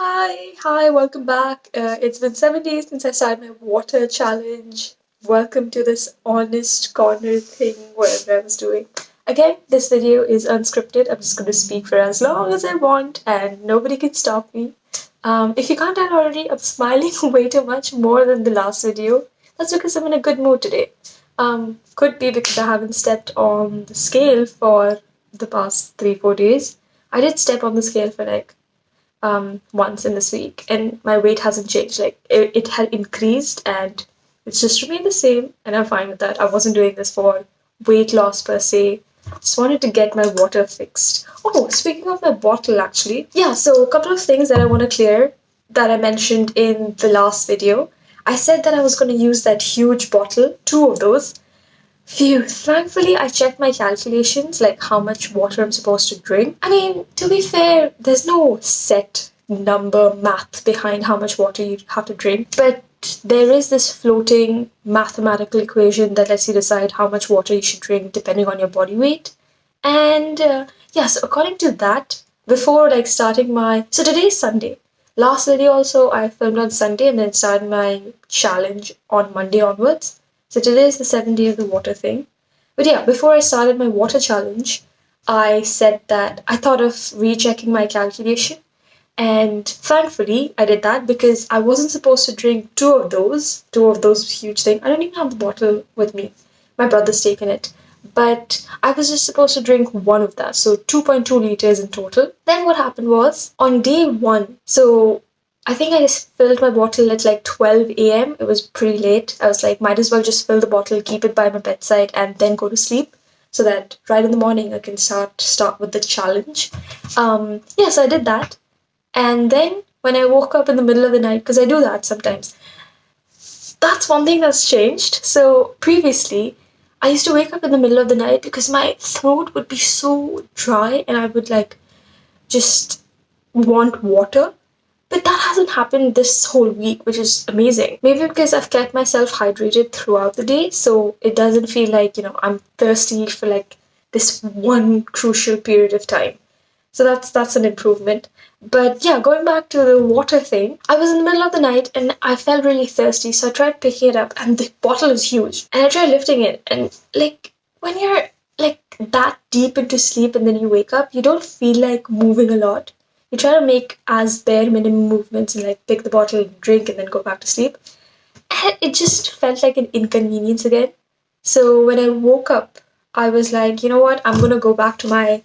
Hi, welcome back. It's been 7 days since I started my water challenge. Welcome to this honest corner thing, whatever I was doing. Again, this video is unscripted. I'm just going to speak for as long as I want, and nobody can stop me. If you can't tell already, I'm smiling way too much more than the last video. That's because I'm in a good mood today. Could be because I haven't stepped on the scale for the past 3-4 days. I did step on the scale for like once in this week, and my weight hasn't changed. Like it had increased, and it's just remained the same, and I'm fine with that. I wasn't doing this for weight loss per se. Just wanted to get my water fixed. Oh, speaking of my bottle, actually, yeah. So a couple of things that I want to clear that I mentioned in the last video. I said that I was going to use that huge bottle, two of those. Phew, thankfully I checked my calculations, like how much water I'm supposed to drink. I mean, to be fair, there's no set number math behind how much water you have to drink, but there is this floating mathematical equation that lets you decide how much water you should drink depending on your body weight. And yeah, so according to that, before like starting my so today is Sunday. Last video also I filmed on Sunday and then started my challenge on Monday onwards. So today is the 7th day of the water thing. But yeah, before I started my water challenge, I said that I thought of rechecking my calculation. And thankfully, I did that because I wasn't supposed to drink two of those huge things. I don't even have the bottle with me. My brother's taken it. But I was just supposed to drink one of that, so 2.2 liters in total. Then what happened was on day one, so I think I just filled my bottle at like 12 a.m. It was pretty late. I was like, might as well just fill the bottle, keep it by my bedside, and then go to sleep so that right in the morning I can start with the challenge. Yeah, so I did that. And then when I woke up in the middle of the night, because I do that sometimes, that's one thing that's changed. So previously, I used to wake up in the middle of the night because my throat would be so dry and I would like just want water. But that hasn't happened this whole week, which is amazing. Maybe because I've kept myself hydrated throughout the day, so it doesn't feel like, I'm thirsty for like this one crucial period of time. So that's an improvement. But yeah, going back to the water thing, I was in the middle of the night and I felt really thirsty, so I tried picking it up and the bottle is huge. And I tried lifting it and like when you're like that deep into sleep and then you wake up, you don't feel like moving a lot. You try to make as bare minimum movements and like pick the bottle, drink, and then go back to sleep. And it just felt like an inconvenience again. So when I woke up, I was like, you know what? I'm gonna go back to my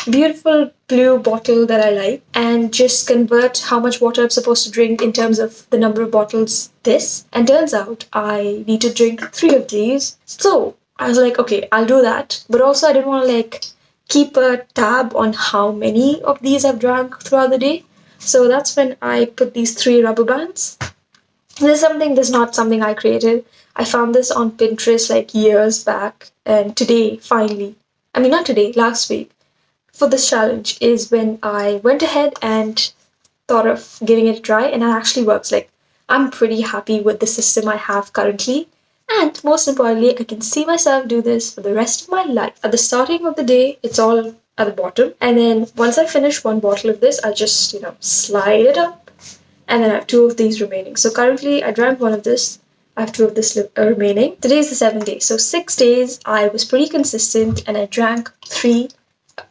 beautiful blue bottle that I like and just convert how much water I'm supposed to drink in terms of the number of bottles this. And turns out I need to drink three of these. So I was like, okay, I'll do that. But also I didn't want to like keep a tab on how many of these I've drank throughout the day. So that's when I put these three rubber bands. This is not something I created. I found this on Pinterest like years back, and today, finally, I mean, not today, last week, for this challenge is when I went ahead and thought of giving it a try, and it actually works. Like, I'm pretty happy with the system I have currently, and most importantly, I can see myself do this for the rest of my life. At the starting of the day, it's all at the bottom, and then once I finish one bottle of this, I just, slide it up and then I have two of these remaining. So currently, I drank one of this. I have two of this remaining. Today is the 7th day. So 6 days, I was pretty consistent and I drank three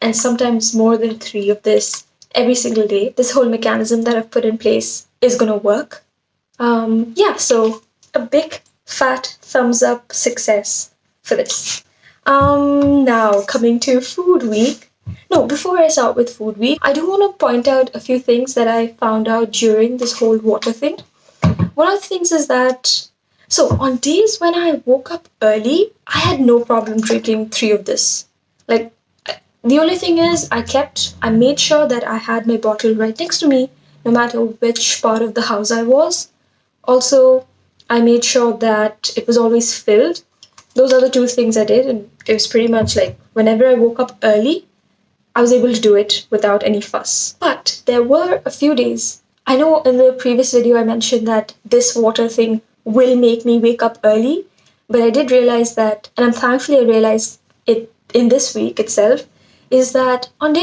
and sometimes more than three of this every single day. This whole mechanism that I've put in place is going to work. Yeah, so a big fat thumbs up success for this. Now coming to food week. No, before I start with food week, I do want to point out a few things that I found out during this whole water thing. One of the things is that, so on days when I woke up early, I had no problem drinking three of this. Like, the only thing is, I made sure that I had my bottle right next to me, no matter which part of the house I was. Also, I made sure that it was always filled. Those are the two things I did, and it was pretty much like whenever I woke up early, I was able to do it without any fuss. But there were a few days. I know in the previous video I mentioned that this water thing will make me wake up early, but I did realize that, and I'm thankfully I realized it in this week itself, is that on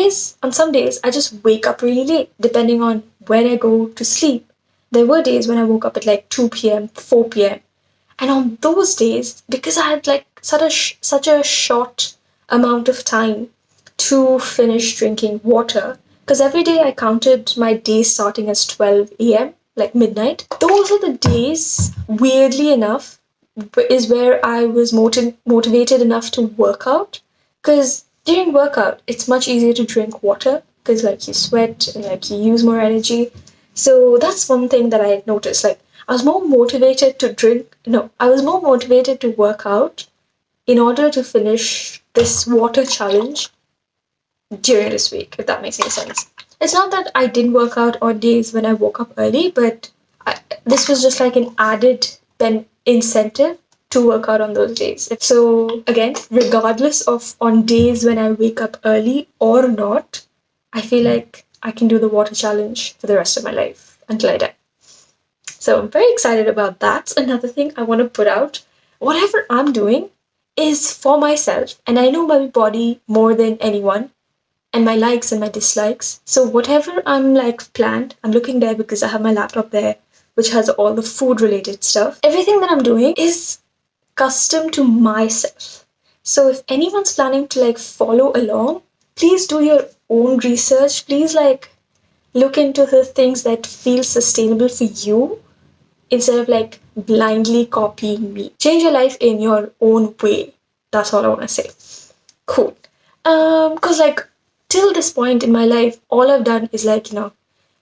some days, I just wake up really late, depending on when I go to sleep. There were days when I woke up at like 2 p.m., 4 p.m. And on those days, because I had like such a short amount of time to finish drinking water, because every day I counted my day starting as 12 a.m., like midnight. Those are the days, weirdly enough, is where I was motivated enough to work out. Because during workout, it's much easier to drink water because like you sweat and like you use more energy. So that's one thing that I noticed. Like I was more motivated to drink. No, I was more motivated to work out in order to finish this water challenge during this week, if that makes any sense. It's not that I didn't work out on days when I woke up early, but this was just like an added incentive to work out on those days. So, again, regardless of on days when I wake up early or not, I feel like I can do the water challenge for the rest of my life until I die. So, I'm very excited about that. Another thing I want to put out, whatever I'm doing is for myself, and I know my body more than anyone and my likes and my dislikes. So whatever I'm like planned, I'm looking there because I have my laptop there, which has all the food related stuff. Everything that I'm doing is custom to myself. So if anyone's planning to like follow along, please do your own research. Please like look into the things that feel sustainable for you instead of like blindly copying me. Change your life in your own way. That's all I want to say. Cool. Cause like till this point in my life, all I've done is like,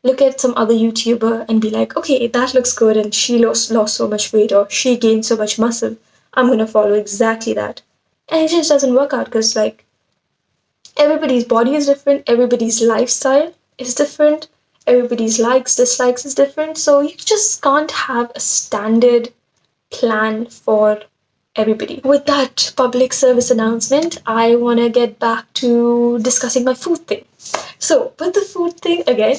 look at some other YouTuber and be like, okay, that looks good and she lost so much weight or she gained so much muscle. I'm gonna follow exactly that. And it just doesn't work out because like everybody's body is different, everybody's lifestyle is different, everybody's likes, dislikes is different. So you just can't have a standard plan for everybody. With that public service announcement, I want to get back to discussing my food thing. So, with the food thing again,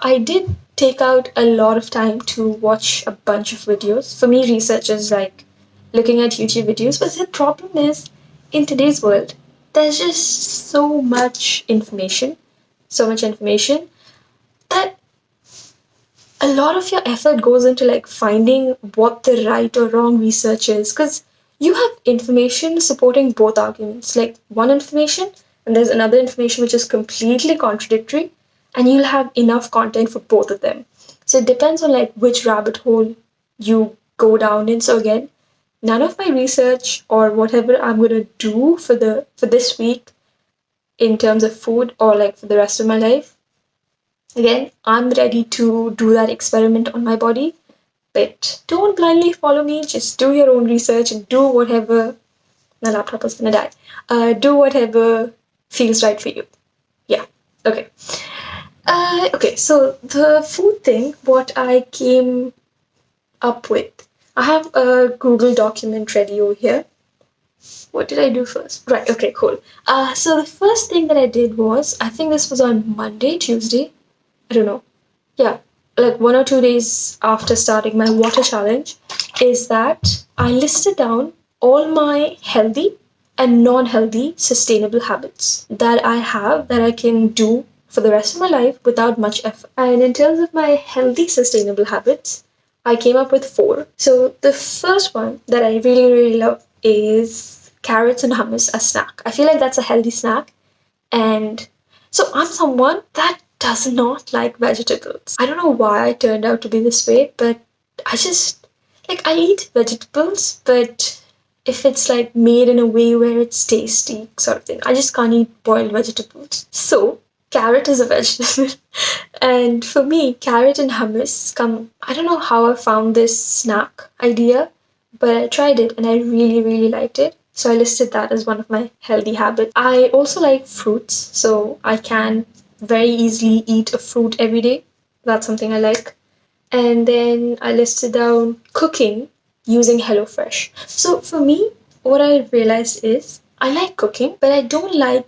I did take out a lot of time to watch a bunch of videos. For me, research is like looking at YouTube videos, but the problem is in today's world, there's just so much information that a lot of your effort goes into like finding what the right or wrong research is because you have information supporting both arguments, like one information and there's another information which is completely contradictory, and you'll have enough content for both of them. So it depends on like which rabbit hole you go down in. So again, none of my research or whatever I'm gonna do for this week in terms of food or like for the rest of my life, again, I'm ready to do that experiment on my body, but don't blindly follow me. Just do your own research and do whatever. My laptop is gonna die. Do whatever feels right for you. Yeah. Okay. Okay. So the food thing, what I came up with, I have a Google document ready over here. What did I do first? Right. Okay. Cool. So the first thing that I did was, I think this was on Monday, Tuesday. I don't know. Yeah, like 1 or 2 days after starting my water challenge, is that I listed down all my healthy and non-healthy sustainable habits that I have that I can do for the rest of my life without much effort. And in terms of my healthy sustainable habits, I came up with 4. So the first one that I really, really love is carrots and hummus as snack. I feel like that's a healthy snack. And so I'm someone that does not like vegetables. I don't know why I turned out to be this way, but I just like I eat vegetables, but if it's like made in a way where it's tasty sort of thing, I just can't eat boiled vegetables. So carrot is a vegetable. And for me, carrot and hummus come, I don't know how I found this snack idea, but I tried it and I really, really liked it. So I listed that as one of my healthy habits. I also like fruits, so I can very easily eat a fruit every day. That's something I like. And then I listed down cooking using HelloFresh. So for me, what I realized is I like cooking, but I don't like,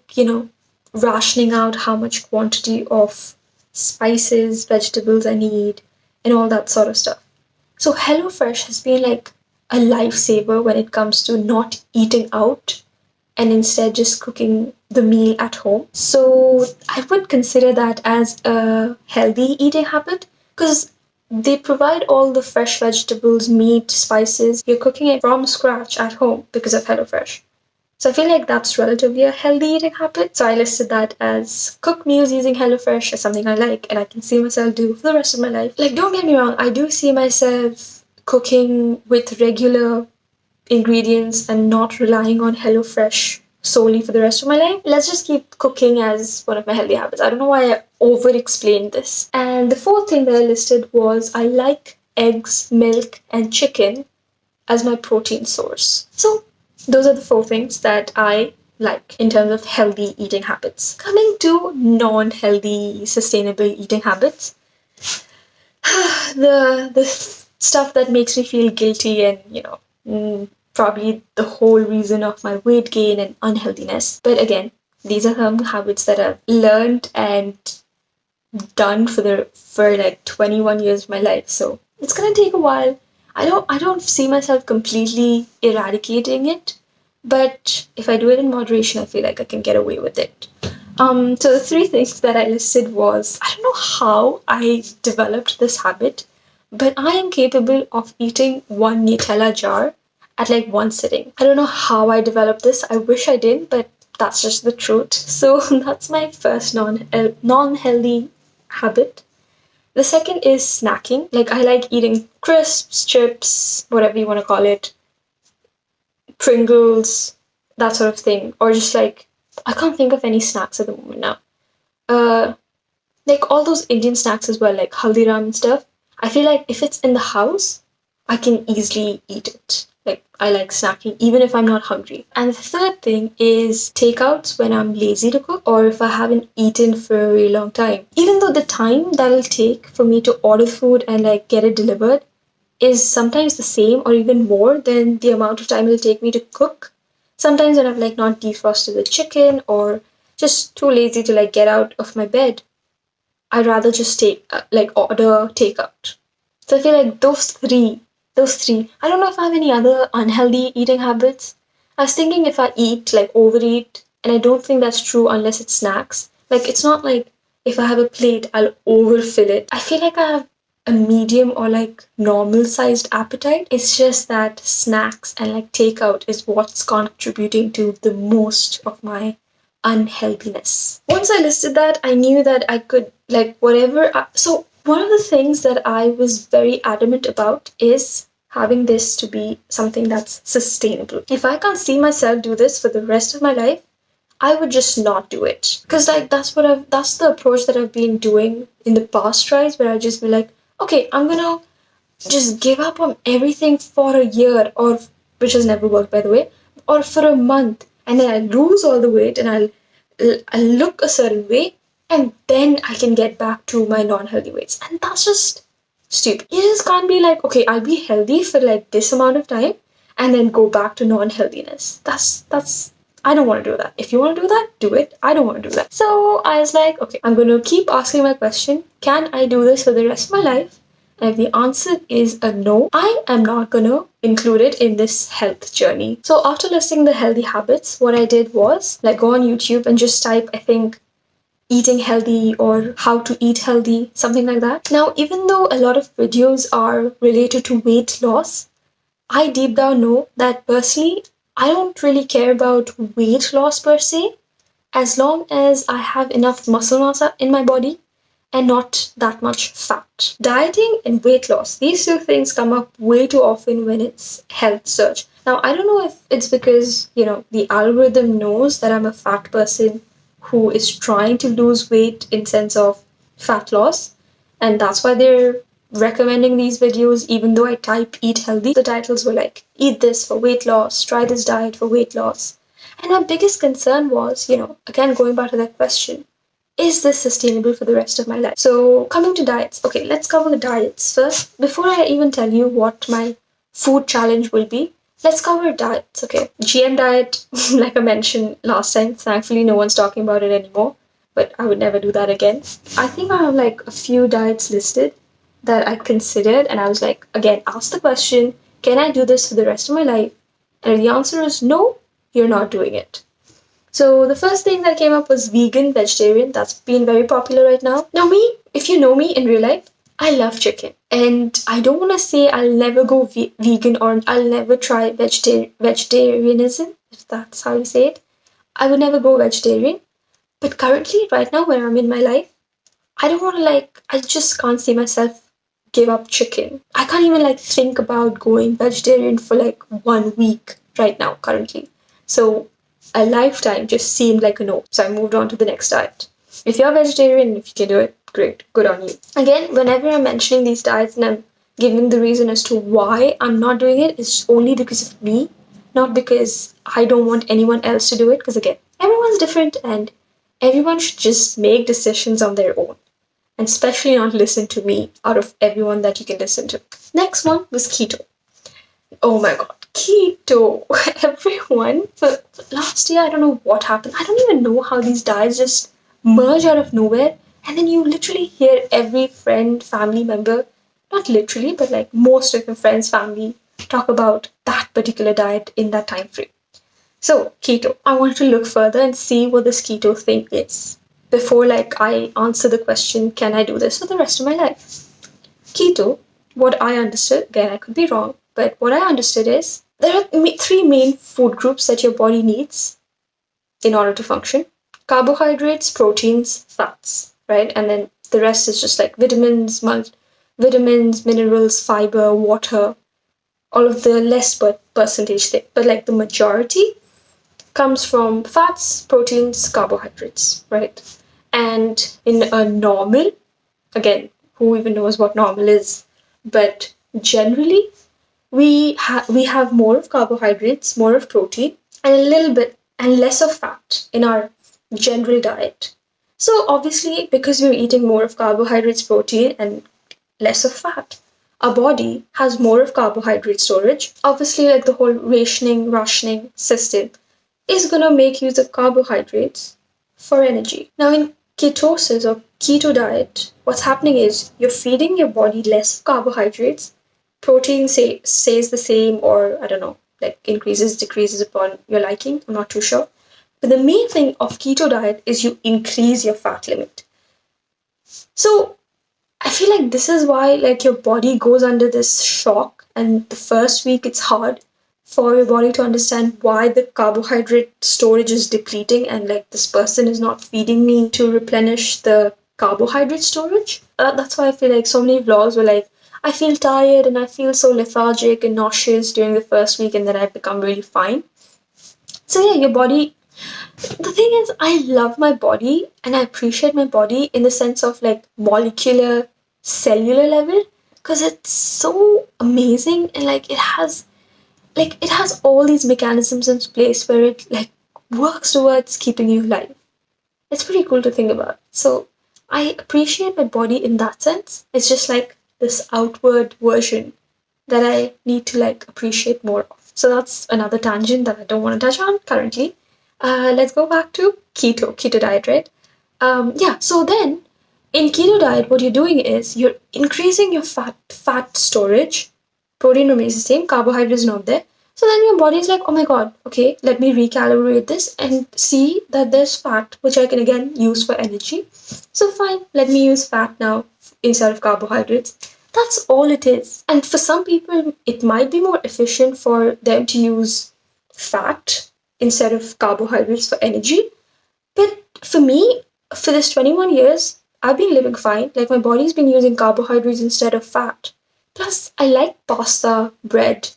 rationing out how much quantity of spices, vegetables I need, and all that sort of stuff. So HelloFresh has been like a lifesaver when it comes to not eating out and instead just cooking the meal at home. So I would consider that as a healthy eating habit because they provide all the fresh vegetables, meat, spices. You're cooking it from scratch at home because of HelloFresh. So I feel like that's relatively a healthy eating habit. So I listed that as cook meals using HelloFresh as something I like and I can see myself do for the rest of my life. Like, don't get me wrong, I do see myself cooking with regular ingredients and not relying on HelloFresh solely for the rest of my life. Let's just keep cooking as one of my healthy habits. I don't know why I over explained this. And the fourth thing that I listed was I like eggs, milk, and chicken as my protein source. So those are the four things that I like in terms of healthy eating habits. Coming to non healthy, sustainable eating habits, the stuff that makes me feel guilty and, probably the whole reason of my weight gain and unhealthiness. But again, these are some habits that I've learned and done for like 21 years of my life. So it's gonna take a while. I don't see myself completely eradicating it, but if I do it in moderation, I feel like I can get away with it. So the three things that I listed was I don't know how I developed this habit, but I am capable of eating one Nutella jar at like one sitting. I don't know how I developed this. I wish I did, but that's just the truth. So that's my first non healthy habit. The second is snacking. Like I like eating crisps, chips, whatever you want to call it, Pringles, that sort of thing, or just like I can't think of any snacks at the moment now. Uh, like all those Indian snacks as well, like Haldiram and stuff. I feel like if it's in the house, I can easily eat it. Like I like snacking even if I'm not hungry. And the third thing is takeouts when I'm lazy to cook or if I haven't eaten for a really long time. Even though the time that'll take for me to order food and like get it delivered is sometimes the same or even more than the amount of time it'll take me to cook. Sometimes when I've like not defrosted the chicken or just too lazy to like get out of my bed, I'd rather just order takeout. So I feel like those three. I don't know if I have any other unhealthy eating habits. I was thinking if I eat, like overeat, and I don't think that's true unless it's snacks. Like it's not like if I have a plate, I'll overfill it. I feel like I have a medium or like normal sized appetite. It's just that snacks and like takeout is what's contributing to the most of my unhealthiness. Once I listed that, I knew that I could like whatever. So one of the things that I was very adamant about is having this to be something that's sustainable. If I can't see myself do this for the rest of my life, I would just not do it. Cause like that's the approach that I've been doing in the past tries where I just be like, okay, I'm gonna just give up on everything for a year or which has never worked by the way, or for a month and then I'll lose all the weight and I'll look a certain way and then I can get back to my non-healthy weights. And that's just stupid. You just can't be like, okay, I'll be healthy for like this amount of time and then go back to non-healthiness. That's I don't want to do that. If you want to do that, do it. I don't want to do that. So I was like, okay, I'm going to keep asking my question. Can I do this for the rest of my life? And if the answer is a no, I am not gonna include it in this health journey. So after listing the healthy habits, what I did was like go on YouTube and just type, I think, eating healthy or how to eat healthy, something like that. Now, even though a lot of videos are related to weight loss, I deep down know that personally, I don't really care about weight loss per se, as long as I have enough muscle mass in my body and not that much fat. Dieting and weight loss, these two things come up way too often when it's health search. Now, I don't know if it's because, the algorithm knows that I'm a fat person who is trying to lose weight in sense of fat loss, and that's why they're recommending these videos even though I type eat healthy. The titles were like, eat this for weight loss, try this diet for weight loss. And my biggest concern was, again, going back to that question, is this sustainable for the rest of my life? So, coming to diets. Okay, let's cover the diets first. Before I even tell you what my food challenge will be, let's cover diets, okay? GM diet, like I mentioned last time, thankfully no one's talking about it anymore, but I would never do that again. I think I have like a few diets listed that I considered, and I was like, again, ask the question, can I do this for the rest of my life? And if the answer is no, you're not doing it. So the first thing that came up was vegan, vegetarian. That's been very popular right now. Now, me, if you know me in real life, I love chicken. And I don't want to say I'll never go vegan or I'll never try vegetarianism, if that's how you say it. I would never go vegetarian. But currently, right now, where I'm in my life, I don't want to I just can't see myself give up chicken. I can't even think about going vegetarian for 1 week right now, currently. So a lifetime just seemed like a no. So I moved on to the next diet. If you're vegetarian, if you can do it, great, good on you. Again, whenever I'm mentioning these diets and I'm giving the reason as to why I'm not doing it, it's only because of me, not because I don't want anyone else to do it. Because again, everyone's different and everyone should just make decisions on their own and especially not listen to me out of everyone that you can listen to. Next one was keto. Oh my god, keto. Everyone, for last year, I don't know what happened. I don't even know how these diets just merge out of nowhere. And then you literally hear every friend, family member, not literally, but most of your friends, family, talk about that particular diet in that time frame. So, keto. I wanted to look further and see what this keto thing is before I answer the question, can I do this for the rest of my life? Keto, what I understood, again, I could be wrong, but what I understood is there are three main food groups that your body needs in order to function: carbohydrates, proteins, fats, right? And then the rest is just vitamins, minerals, fiber, water, all of the less percentage thing. But the majority comes from fats, proteins, carbohydrates, right? And in a normal, again, who even knows what normal is? But generally, we have more of carbohydrates, more of protein, and a little bit and less of fat in our general diet. So obviously, because we're eating more of carbohydrates, protein, and less of fat, our body has more of carbohydrate storage. Obviously, the whole rationing system is gonna make use of carbohydrates for energy. Now, in ketosis or keto diet, what's happening is you're feeding your body less carbohydrates. Protein stays the same, or I don't know, increases, decreases upon your liking. I'm not too sure. But the main thing of keto diet is you increase your fat limit. So I feel like this is why your body goes under this shock, and the first week it's hard for your body to understand why the carbohydrate storage is depleting and this person is not feeding me to replenish the carbohydrate storage. That's why I feel like so many vlogs were I feel tired and I feel so lethargic and nauseous during the first week and then I become really fine. So yeah, your body, the thing is, I love my body and I appreciate my body in the sense of molecular, cellular level, because it's so amazing and it has all these mechanisms in place where it works towards keeping you alive. It's pretty cool to think about. So I appreciate my body in that sense. It's just this outward version that I need to appreciate more of. So that's another tangent that I don't want to touch on currently. Let's go back to keto diet, right? Yeah. So then, in keto diet, what you're doing is you're increasing your fat storage. Protein remains the same, carbohydrates not there. So then your body's like, oh my god, okay, let me recalibrate this and see that there's fat, which I can again use for energy. So fine, let me use fat now instead of carbohydrates. That's all it is. And for some people, it might be more efficient for them to use fat instead of carbohydrates for energy. But for me, for this 21 years, I've been living fine. My body's been using carbohydrates instead of fat. Plus, I like pasta, bread,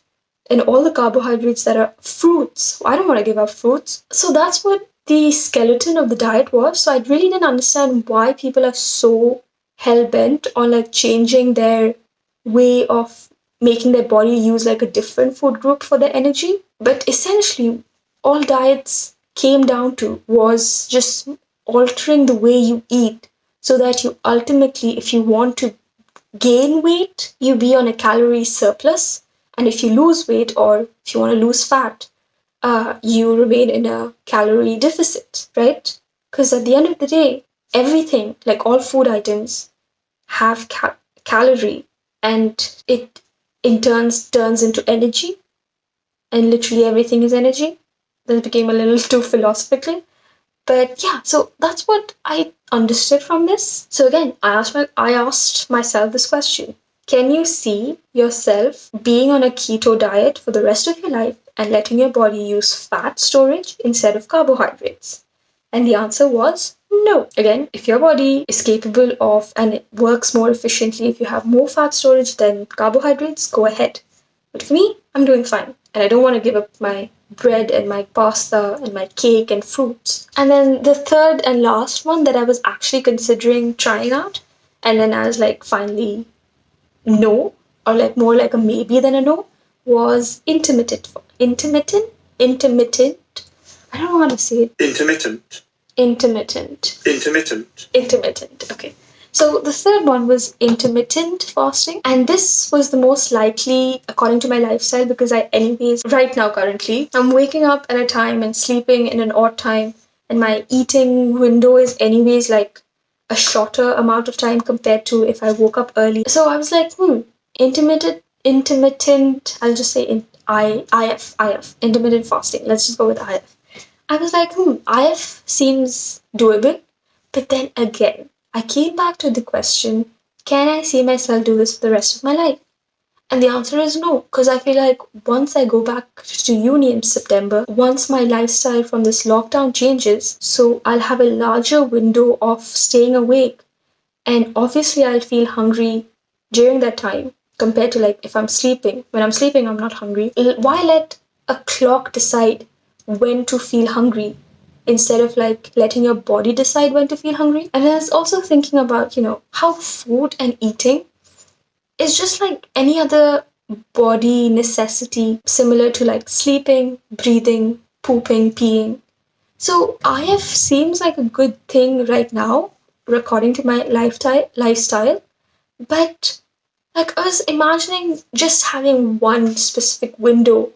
and all the carbohydrates that are fruits. I don't want to give up fruits. So that's what the skeleton of the diet was. So I really didn't understand why people are so hell bent on changing their way of making their body use a different food group for their energy. But essentially, all diets came down to was just altering the way you eat so that you ultimately, if you want to gain weight, you be on a calorie surplus. And if you lose weight or if you want to lose fat, you remain in a calorie deficit, right? Because at the end of the day, everything, all food items, have calorie and it in turns into energy, and literally everything is energy. this became a little too philosophical. But yeah, so that's what I understood from this. So again, I asked myself this question. Can you see yourself being on a keto diet for the rest of your life and letting your body use fat storage instead of carbohydrates? And the answer was no. Again, if your body is capable of and it works more efficiently, if you have more fat storage than carbohydrates, go ahead. But for me, I'm doing fine. And I don't want to give up my bread and my pasta and my cake and fruits. And then the third and last one that I was actually considering trying out, and then I was like, finally, no, or like more like a maybe than a no, was intermittent. I don't know how to say it. Intermittent. Okay. So the third one was intermittent fasting, and this was the most likely according to my lifestyle because I, anyways, right now currently, I'm waking up at a time and sleeping in an odd time, and my eating window is anyways like a shorter amount of time compared to if I woke up early. So I was like, intermittent. I'll just say IF, intermittent fasting. Let's just go with IF. I was like, IF seems doable. But then again, I came back to the question, can I see myself do this for the rest of my life? And the answer is no, because I feel like once I go back to uni in September, once my lifestyle from this lockdown changes, so I'll have a larger window of staying awake. And obviously, I'll feel hungry during that time compared to like if I'm sleeping. When I'm sleeping, I'm not hungry. Why let a clock decide when to feel hungry instead of like letting your body decide when to feel hungry? And I was also thinking about, how food and eating is just like any other body necessity, similar to like sleeping, breathing, pooping, peeing. So IF seems like a good thing right now, according to my lifestyle. But like I was imagining just having one specific window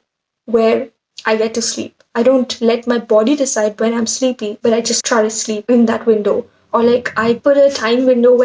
where I get to sleep. I don't let my body decide when I'm sleepy, but I just try to sleep in that window. Or like I put a time window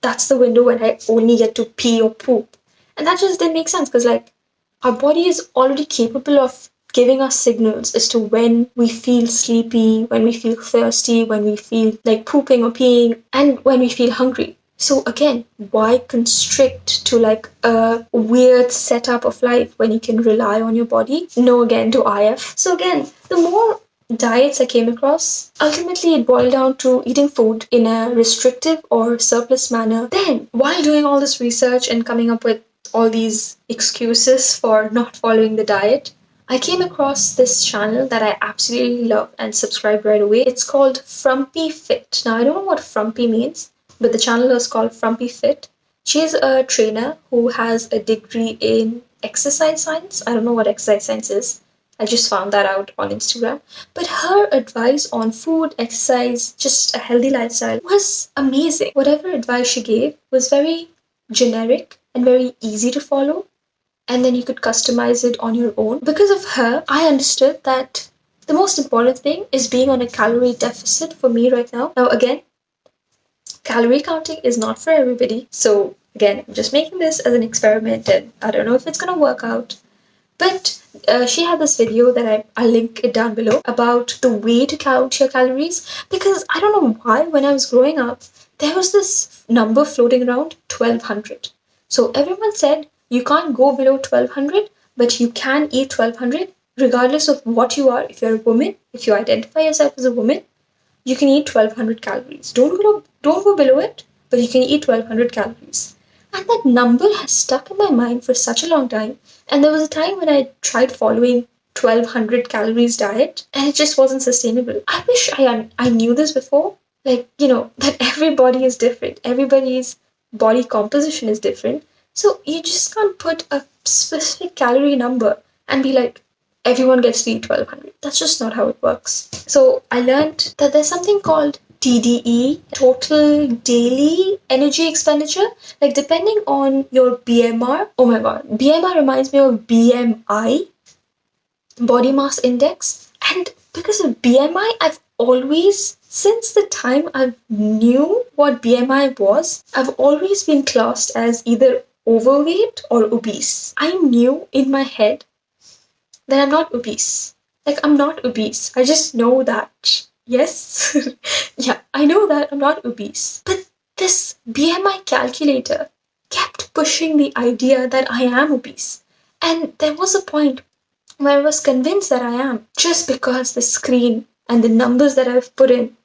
that's the window when I only get to pee or poop. And that just didn't make sense because like our body is already capable of giving us signals as to when we feel sleepy, when we feel thirsty, when we feel like pooping or peeing, and when we feel hungry. So again, why constrict to like a weird setup of life when you can rely on your body? No again to IF. So again, the more diets I came across, ultimately it boiled down to eating food in a restrictive or surplus manner. Then, while doing all this research and coming up with all these excuses for not following the diet, I came across this channel that I absolutely love and subscribed right away. It's called Frumpy Fit. Now, I don't know what Frumpy means, but the channel is called Frumpy Fit. She's a trainer who has a degree in exercise science. I don't know what exercise science is. I just found that out on Instagram. But her advice on food, exercise, just a healthy lifestyle was amazing. Whatever advice she gave was very generic and very easy to follow. And then you could customize it on your own. Because of her, I understood that the most important thing is being on a calorie deficit for me right now. Now, again, calorie counting is not for everybody. So, again, I'm just making this as an experiment and I don't know if it's going to work out. But she had this video that I'll link it down below about the way to count your calories. Because I don't know why, when I was growing up, there was this number floating around 1200. So everyone said you can't go below 1200, but you can eat 1200 regardless of what you are. If you're a woman, if you identify yourself as a woman, you can eat 1200 calories. Don't go below it, but you can eat 1200 calories. And that number has stuck in my mind for such a long time. And there was a time when I tried following 1200 calories diet and it just wasn't sustainable. I wish I knew this before. Like, that everybody is different. Everybody's body composition is different. So you just can't put a specific calorie number and be like, everyone gets to eat 1200. That's just not how it works. So I learned that there's something called TDE, total daily energy expenditure. Like depending on your BMR, oh my god, BMR reminds me of BMI, body mass index. And because of BMI, I've always, since the time I knew what BMI was, I've always been classed as either overweight or obese. I knew in my head that I'm not obese. Like, I'm not obese. I just know that. Yes. Yeah, I know that I'm not obese. But this BMI calculator kept pushing the idea that I am obese. And there was a point where I was convinced that I am, just because the screen and the numbers that I've put in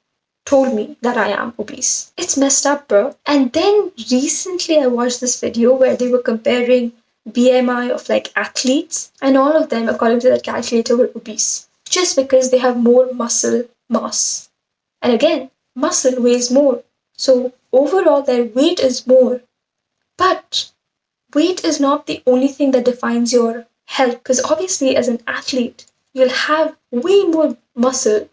told me that I am obese. It's messed up, bro. And then recently I watched this video where they were comparing BMI of like athletes, and all of them, according to that calculator, were obese just because they have more muscle mass. And again, muscle weighs more. So overall, their weight is more. But weight is not the only thing that defines your health, because obviously, as an athlete, you'll have way more muscle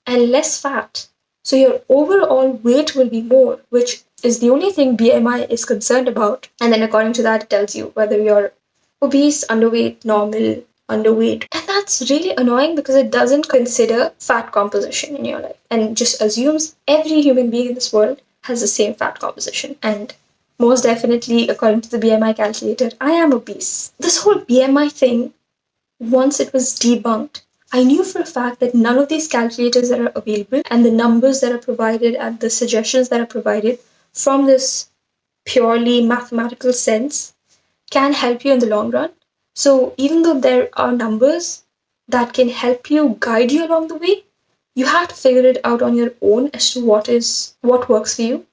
and less fat. So your overall weight will be more, which is the only thing BMI is concerned about. And then according to that, it tells you whether you're obese, underweight, normal, underweight. And that's really annoying because it doesn't consider fat composition in your life and just assumes every human being in this world has the same fat composition. And most definitely, according to the BMI calculator, I am obese. This whole BMI thing, once it was debunked, I knew for a fact that none of these calculators that are available and the numbers that are provided and the suggestions that are provided from this purely mathematical sense can help you in the long run. So even though there are numbers that can help you guide you along the way, you have to figure it out on your own as to what works for you.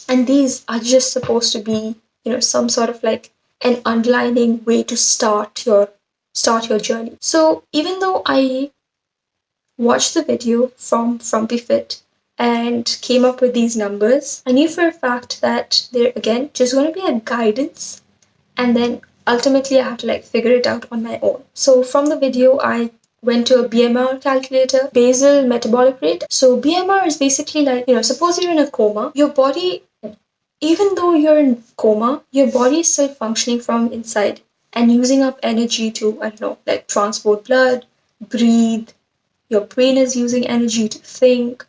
And these are just supposed to be, some sort of like an underlining way to start your journey. So even though I watched the video from Frumpy Fit and came up with these numbers, I knew for a fact that they're again just going to be a guidance, and then ultimately I have to like figure it out on my own. So from the video, I went to a BMR calculator, basal metabolic rate. So BMR is basically like, suppose you're in a coma, your body, even though you're in coma, your body is still functioning from inside and using up energy to, I don't know, like transport blood, breathe. Your brain is using energy to think,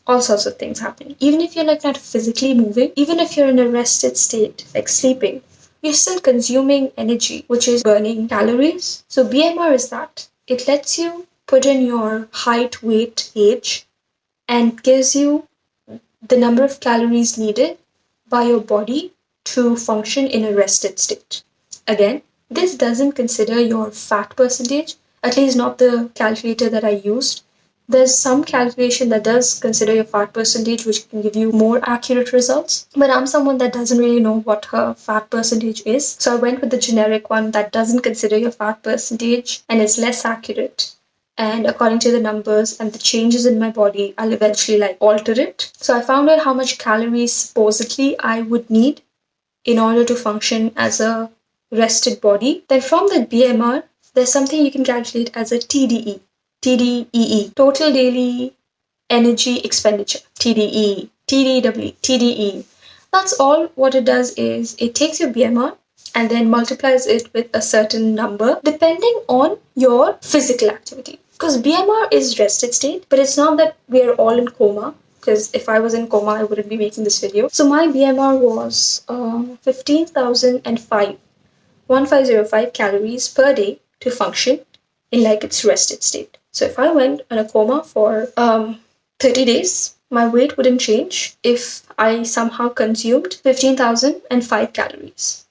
all sorts of things happening. Even if you're like not physically moving, even if you're in a rested state, like sleeping, you're still consuming energy, which is burning calories. So BMR is that. It lets you put in your height, weight, age, and gives you the number of calories needed by your body to function in a rested state. Again, this doesn't consider your fat percentage, at least not the calculator that I used. There's some calculation that does consider your fat percentage, which can give you more accurate results. But I'm someone that doesn't really know what her fat percentage is. So I went with the generic one that doesn't consider your fat percentage and is less accurate. And according to the numbers and the changes in my body, I'll eventually like alter it. So I found out how much calories supposedly I would need in order to function as a rested body. Then from the BMR, there's something you can calculate as a TDE. TDEE, total daily energy expenditure. TDE, TDW, TDE. That's all. What it does is it takes your BMR and then multiplies it with a certain number depending on your physical activity. Because BMR is rested state, but it's not that we're all in coma. Because if I was in coma, I wouldn't be making this video. So my BMR was 1505 calories per day to function in like its rested state. So if I went in a coma for 30 days, my weight wouldn't change if I somehow consumed 15,005 calories.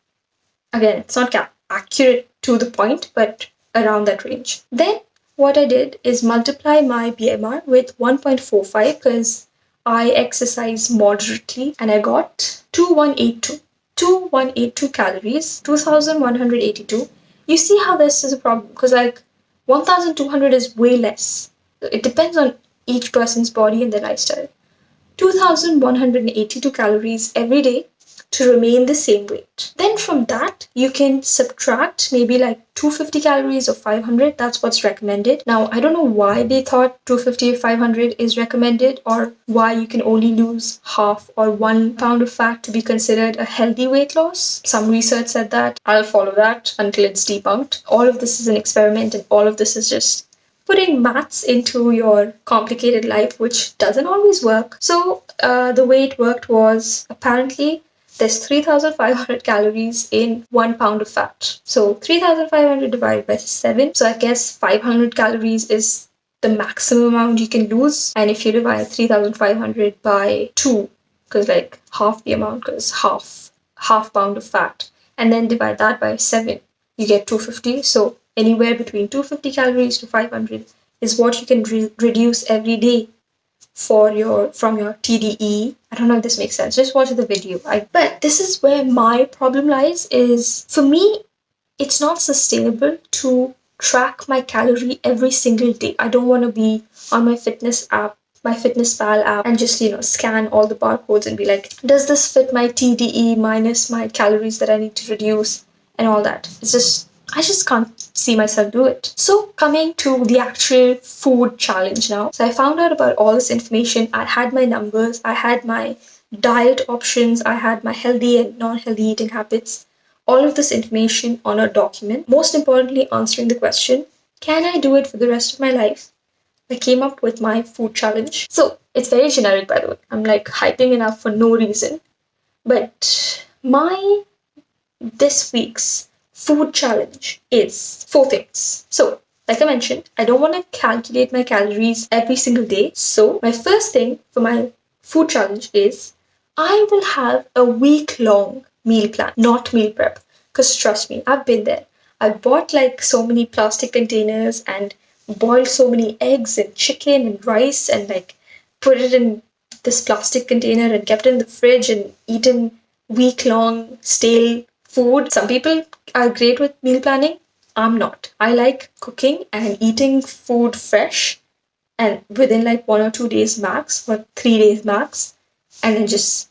Again, it's not accurate to the point, but around that range. Then what I did is multiply my BMR with 1.45 because I exercise moderately and I got 2182. 2182 calories, 2182. You see how this is a problem because like 1200 is way less. It depends on each person's body and their lifestyle. 2182 calories every day to remain the same weight. Then from that, you can subtract maybe like 250 calories or 500. That's what's recommended. Now, I don't know why they thought 250 or 500 is recommended or why you can only lose half or 1 pound of fat to be considered a healthy weight loss. Some research said that. I'll follow that until it's debunked. All of this is an experiment and all of this is just putting maths into your complicated life, which doesn't always work. So the way it worked was apparently there's 3,500 calories in 1 pound of fat. So 3,500 divided by 7. So I guess 500 calories is the maximum amount you can lose. And if you divide 3,500 by 2, because like half the amount, because half pound of fat, and then divide that by 7, you get 250. So anywhere between 250 calories to 500 is what you can reduce every day from your TDE. I don't know if this makes sense. Just watch the video. But this is where my problem lies. Is for me, it's not sustainable to track my calorie every single day. I don't want to be on my fitness app, my fitness pal app, and just scan all the barcodes and be like, does this fit my TDE minus my calories that I need to reduce and all that. I just can't see myself do it. So coming to the actual food challenge now. So I found out about all this information. I had my numbers, I had my diet options, I had my healthy and non-healthy eating habits, all of this information on a document. Most importantly, answering the question, can I do it for the rest of my life? I came up with my food challenge. So it's very generic, by the way. I'm like hyping it up for no reason. But this week's food challenge is 4 things. So, like I mentioned, I don't want to calculate my calories every single day. So, my first thing for my food challenge is I will have a week-long meal plan, not meal prep. Because trust me, I've been there. I've bought like so many plastic containers and boiled so many eggs and chicken and rice and like put it in this plastic container and kept it in the fridge and eaten week-long stale food. Some people are great with meal planning. I'm not. I like cooking and eating food fresh and within like 1 or 2 days max or 3 days max, and then just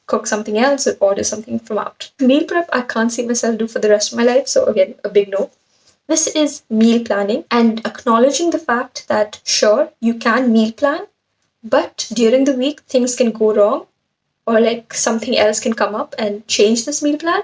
cook something else or order something from out. Meal prep I can't see myself do for the rest of my life, so again a big no. This is meal planning and acknowledging the fact that sure you can meal plan, but during the week things can go wrong or like something else can come up and change this meal plan.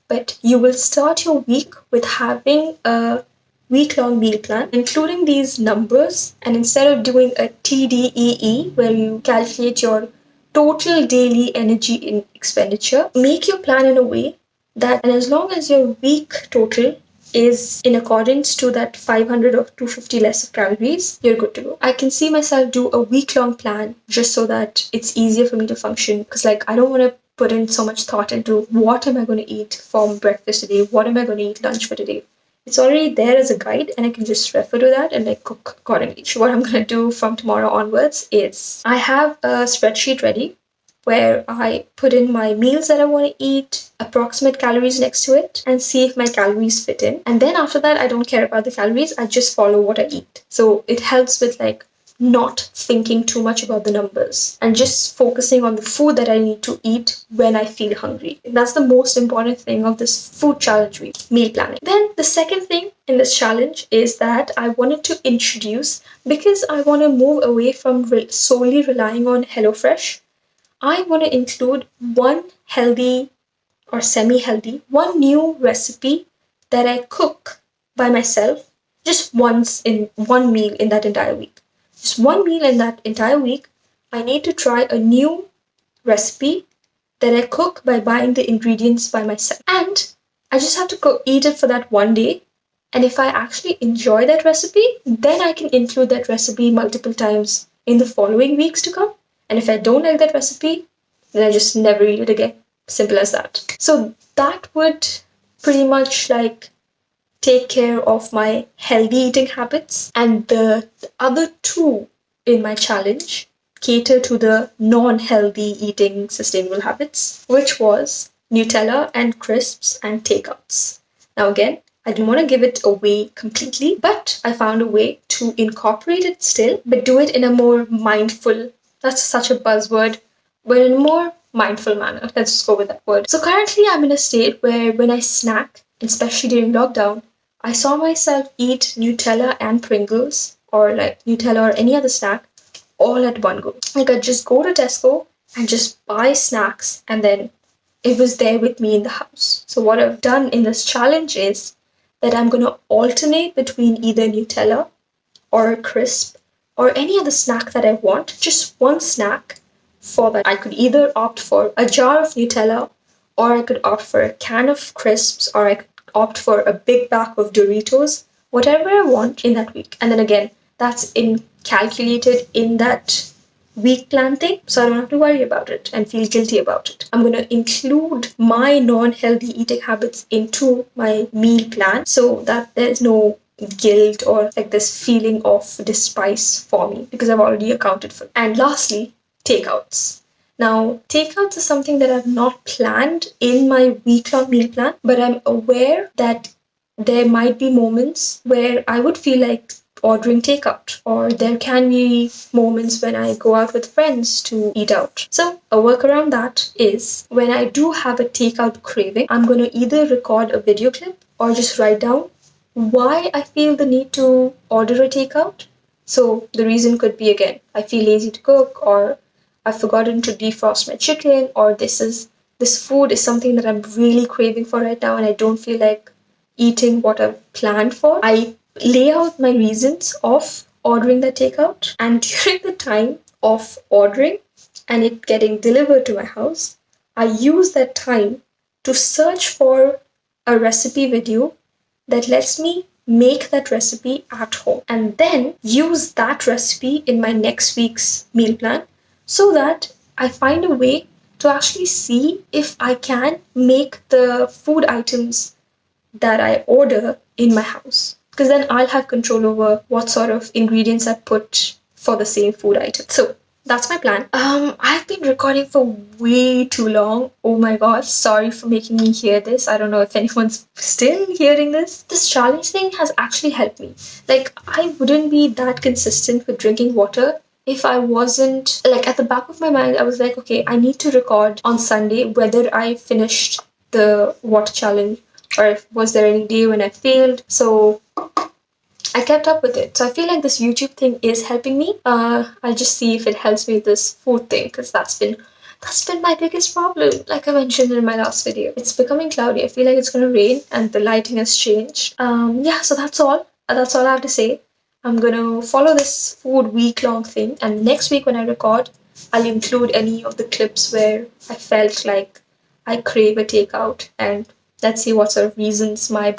But you will start your week with having a week-long meal plan, including these numbers. And instead of doing a TDEE, where you calculate your total daily energy in expenditure, make your plan in a way that, and as long as your week total is in accordance to that 500 or 250 less of calories, you're good to go. I can see myself do a week-long plan just so that it's easier for me to function, because like I don't want to put in so much thought into what am I going to eat for breakfast today, what am I going to eat lunch for today. It's already there as a guide and I can just refer to that and like cook accordingly. So what I'm going to do from tomorrow onwards is I have a spreadsheet ready where I put in my meals that I want to eat, approximate calories next to it, and see if my calories fit in. And then after that, I don't care about the calories, I just follow what I eat. So it helps with like not thinking too much about the numbers and just focusing on the food that I need to eat when I feel hungry. That's the most important thing of this food challenge week, meal planning. Then the second thing in this challenge is that I wanted to introduce, because I want to move away from solely relying on HelloFresh, I want to include one healthy or semi-healthy, one new recipe that I cook by myself just once in one meal in that entire week. Just one meal in that entire week, I need to try a new recipe that I cook by buying the ingredients by myself. And I just have to eat it for that one day. And if I actually enjoy that recipe, then I can include that recipe multiple times in the following weeks to come. And if I don't like that recipe, then I just never eat it again. Simple as that. So that would pretty much like take care of my healthy eating habits. And the other two in my challenge cater to the non-healthy eating sustainable habits, which was Nutella and crisps and takeouts. Now again, I didn't want to give it away completely, but I found a way to incorporate it still, but do it in a more mindful, that's such a buzzword, but in a more mindful manner. Let's just go with that word. So currently I'm in a state where when I snack, especially during lockdown, I saw myself eat Nutella and Pringles, or like Nutella or any other snack, all at one go. Like I'd just go to Tesco and just buy snacks, and then it was there with me in the house. So what I've done in this challenge is that I'm going to alternate between either Nutella or a crisp or any other snack that I want, just one snack for that. I could either opt for a jar of Nutella or I could opt for a can of crisps, or I could opt for a big bag of Doritos, whatever I want in that week. And then again, that's in calculated in that week plan thing, so I don't have to worry about it and feel guilty about it. I'm gonna include my non healthy eating habits into my meal plan so that there's no guilt or like this feeling of despise for me because I've already accounted for it. And lastly, takeouts. Now, takeouts is something that I've not planned in my week long meal plan, but I'm aware that there might be moments where I would feel like ordering takeout, or there can be moments when I go out with friends to eat out. So, a workaround that is when I do have a takeout craving, I'm going to either record a video clip or just write down why I feel the need to order a takeout. So, the reason could be again, I feel lazy to cook, or I've forgotten to defrost my chicken, or this food is something that I'm really craving for right now and I don't feel like eating what I've planned for. I lay out my reasons of ordering the takeout, and during the time of ordering and it getting delivered to my house, I use that time to search for a recipe video that lets me make that recipe at home and then use that recipe in my next week's meal plan so that I find a way to actually see if I can make the food items that I order in my house. Because then I'll have control over what sort of ingredients I put for the same food item. So that's my plan. I've been recording for way too long. Oh my god, sorry for making me hear this. I don't know if anyone's still hearing this. This challenge thing has actually helped me. Like, I wouldn't be that consistent with drinking water if I wasn't like at the back of my mind, I was like, okay, I need to record on Sunday whether I finished the water challenge or if was there any day when I failed. So I kept up with it. So I feel like this YouTube thing is helping me. I'll just see if it helps me with this food thing because that's been my biggest problem. Like I mentioned in my last video, it's becoming cloudy. I feel like it's gonna rain and the lighting has changed. Yeah. So that's all. That's all I have to say. I'm gonna follow this food week long thing, and next week when I record, I'll include any of the clips where I felt like I crave a takeout, and let's see what sort of reasons my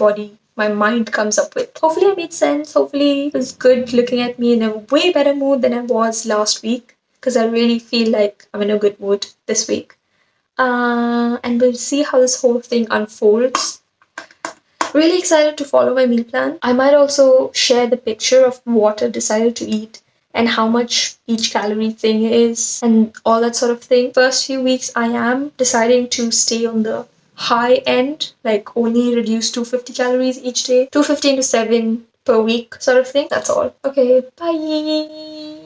mind comes up with. Hopefully, I made sense. Hopefully, it was good looking at me in a way better mood than I was last week because I really feel like I'm in a good mood this week. And we'll see how this whole thing unfolds. Really excited to follow my meal plan. I might also share the picture of what I decided to eat and how much each calorie thing is and all that sort of thing. First few weeks, I am deciding to stay on the high end, like only reduce 250 calories each day, 250 to 7 per week sort of thing. That's all. Okay, bye.